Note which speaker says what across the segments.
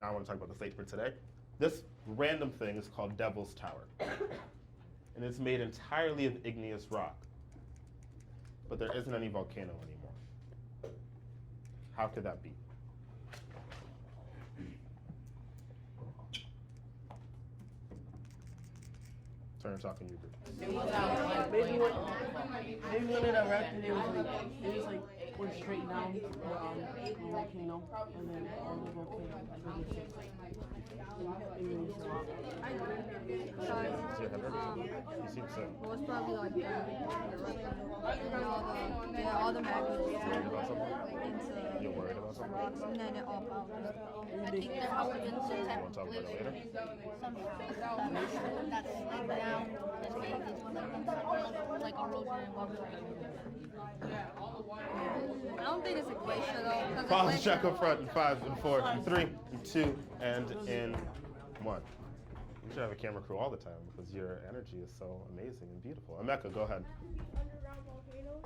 Speaker 1: I want to talk about the slate for today. This random thing is called Devil's Tower. And it's made entirely of igneous rock. But there isn't any volcano anymore. How could that be? Turn talking you.
Speaker 2: Maybe when it erupted, it was like went straight down the volcano, and then all the volcano.
Speaker 1: You seem so.
Speaker 3: It was probably like and all the magma
Speaker 1: Worried about something?
Speaker 3: into
Speaker 1: You're worried about something?
Speaker 3: rocks, and then it all powered.
Speaker 4: I think the origins of
Speaker 1: You want to talk about it later?
Speaker 4: that's like down and made this like erosion and water.
Speaker 3: I don't think it's a glacier though. 'Cause
Speaker 1: Pause
Speaker 3: a
Speaker 1: and check
Speaker 3: glacier-
Speaker 1: up front in 5 and 4 and 3 and 2 and in 1. You should have a camera crew all the time because your energy is so amazing and beautiful. Emeka, go ahead.
Speaker 5: Underground volcano?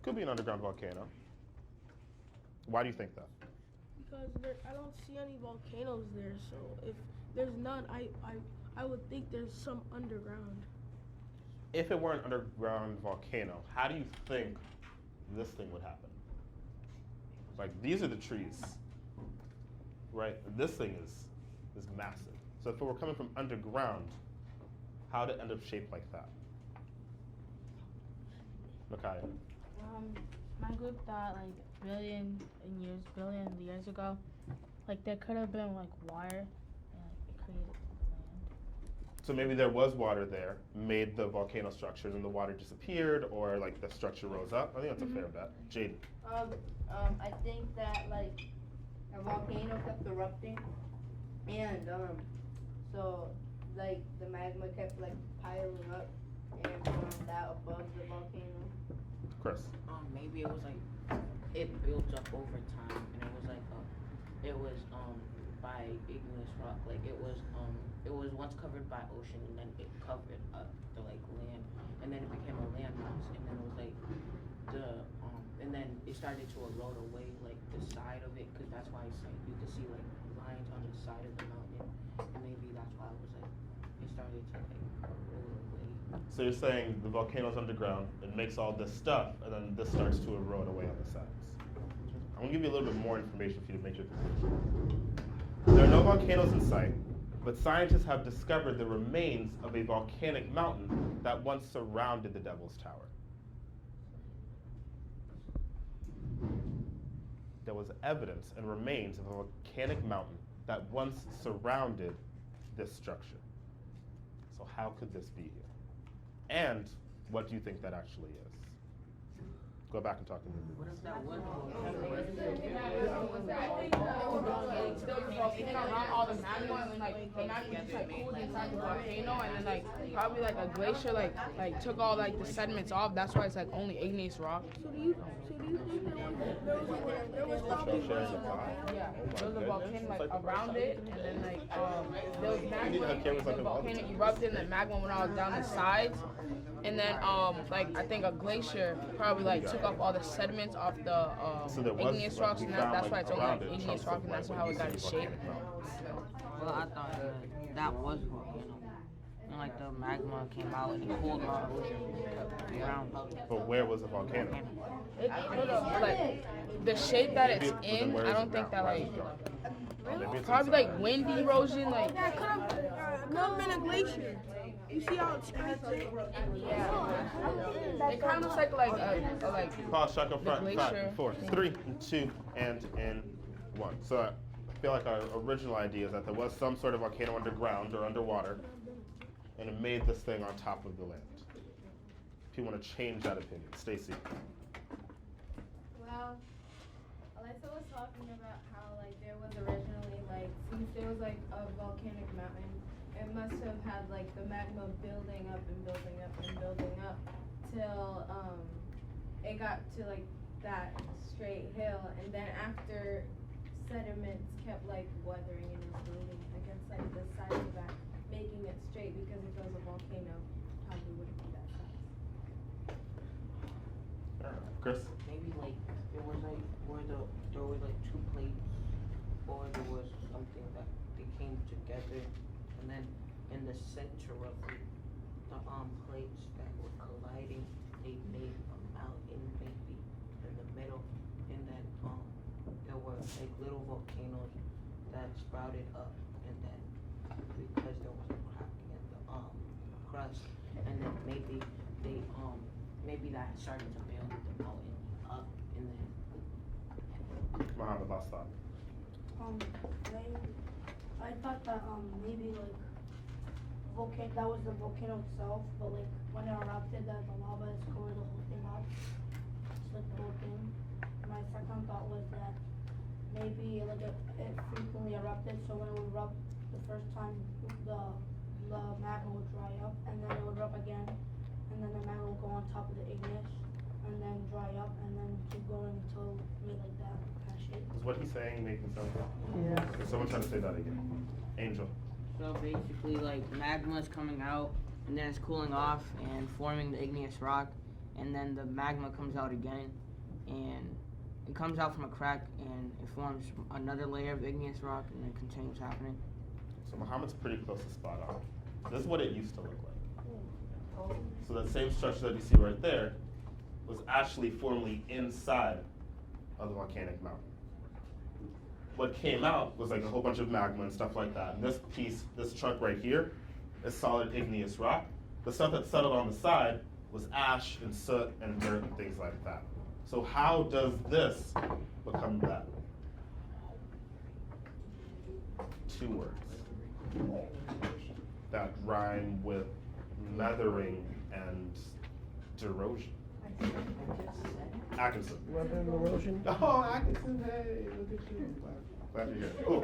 Speaker 1: Could be an underground volcano. Why do you think that?
Speaker 5: Because I don't see any volcanoes there, so if there's none, I would think there's some underground.
Speaker 1: If it were an underground volcano, how do you think this thing would happen? Like, these are the trees, right? This thing is massive. So if it were coming from underground, how did it end up shaped like that? Micaiah.
Speaker 6: My group thought like billion years ago, like there could have been like water, and like it created land.
Speaker 1: So maybe there was water there, made the volcano structures, and the water disappeared, or like the structure rose up. I think that's a fair bet. Jaden.
Speaker 7: I think that like a volcano kept erupting, and so like the magma kept like piling up, and from that above the volcano.
Speaker 1: Chris.
Speaker 2: Maybe it was like it built up over time, and it was by igneous rock. Like it was once covered by ocean, and then it covered up the like land, and then it became a landmass, and then it was like and then it started to erode away like the side of it, because that's why it's like you could see like lines on the side of the mountain, and maybe that's why it was like it started to like erode away.
Speaker 1: So you're saying the volcano's underground, it makes all this stuff, and then this starts to erode away on the sides. I'm gonna give you a little bit more information for you to make your conclusion. There are no volcanoes in sight, but scientists have discovered the remains of a volcanic mountain that once surrounded the Devil's Tower. There was evidence and remains of a volcanic mountain that once surrounded this structure. So how could this be here? And what do you think that actually is? Go back and talk to me.
Speaker 2: What if that was
Speaker 8: around all the magma, and then like the magma just like cooled inside the volcano, and then like probably like a glacier like took all like the sediments off. That's why it's like only igneous rock.
Speaker 5: So do you think there was probably
Speaker 1: Sharing the pie?
Speaker 8: Yeah,
Speaker 1: Oh my
Speaker 8: there was a
Speaker 1: goodness.
Speaker 8: volcano like
Speaker 1: It's like the
Speaker 8: around it, and then like there was
Speaker 1: need to
Speaker 8: magma.
Speaker 1: have cameras like
Speaker 8: The
Speaker 1: them all the
Speaker 8: volcano
Speaker 1: time.
Speaker 8: erupted, and the magma went all down the sides. And then, like I think a glacier probably like took off all the sediments off the
Speaker 1: So there was,
Speaker 8: igneous
Speaker 1: like,
Speaker 8: rocks,
Speaker 1: we
Speaker 8: and
Speaker 1: found,
Speaker 8: that's why
Speaker 1: like,
Speaker 8: it's only
Speaker 1: around
Speaker 8: like
Speaker 1: it,
Speaker 8: igneous
Speaker 1: chunks
Speaker 8: rock,
Speaker 1: of,
Speaker 8: and that's
Speaker 1: like,
Speaker 8: how it
Speaker 1: what
Speaker 8: got
Speaker 1: you
Speaker 8: its
Speaker 1: see
Speaker 8: shape.
Speaker 1: volcanic mountains.
Speaker 2: Well, I thought that was volcano. And like the magma came out and it cooled off around.
Speaker 1: But where was the volcano?
Speaker 8: Like the shape that it's
Speaker 1: Maybe- but then
Speaker 8: in,
Speaker 1: where
Speaker 8: I
Speaker 1: is
Speaker 8: don't
Speaker 1: it
Speaker 8: think
Speaker 1: now?
Speaker 8: that
Speaker 1: Why is
Speaker 8: like
Speaker 1: it gone? Maybe it's
Speaker 8: probably
Speaker 1: inside.
Speaker 8: like wind erosion, like
Speaker 5: Yeah, it could have been a glacier. You see how it splits it?
Speaker 8: it kind of looks like a like
Speaker 1: Pause, check up front,
Speaker 8: the
Speaker 1: 5
Speaker 8: glacier
Speaker 1: and 4, 3 and 2 and in 1. So I feel like our original idea is that there was some sort of volcano underground or underwater, and it made this thing on top of the land. If you want to change that opinion, Stacy.
Speaker 9: Well, Alyssa was talking about how like there was originally like since there was like a volcanic mountain, it must have had like the magma building up and building up and building up till it got to like that straight hill, and then after sediments kept like weathering and eroding against like the side of that, making it straight, because if it was a volcano, probably wouldn't be that size.
Speaker 1: Chris?
Speaker 2: Maybe like there was like there were like two plates, or there was something that together, and then in the center of the plates that were colliding, they made a mountain maybe in the middle, and then there were like little volcanoes that sprouted up, and then because there was a crack in the crust, and then maybe they maybe that started to build the mountain up, and then
Speaker 1: Muhammad, last thought.
Speaker 10: I thought that maybe like that was the volcano itself, but like when it erupted, that the lava is covered the whole thing up. It's like the whole thing. My second thought was that maybe like it frequently erupted, so when it would erupt the first time, the magma would dry up, and then it would erupt again, and then the magma would go on top of the igneous, and then dry up, and then keep going until it made like that kind of shape.
Speaker 1: Is what he's saying making sense?
Speaker 3: Yeah.
Speaker 1: Is someone trying to say that again? Angel.
Speaker 2: so basically like magma is coming out, and then it's cooling off and forming the igneous rock, and then the magma comes out again, and it comes out from a crack, and it forms another layer of igneous rock, and it continues happening.
Speaker 1: So Muhammad's pretty close to spot on. This is what it used to look like. So that same structure that you see right there was actually formerly inside of the volcanic mountain. What came out was like a whole bunch of magma and stuff like that. And this piece, this chunk right here, is solid igneous rock. The stuff that settled on the side was ash and soot and dirt and things like that. So how does this become that? 2 words that rhyme with leathering and erosion. Atkinson.
Speaker 3: Weather and erosion.
Speaker 1: Oh, Atkinson, hey, look at you. Glad you're here. Cool.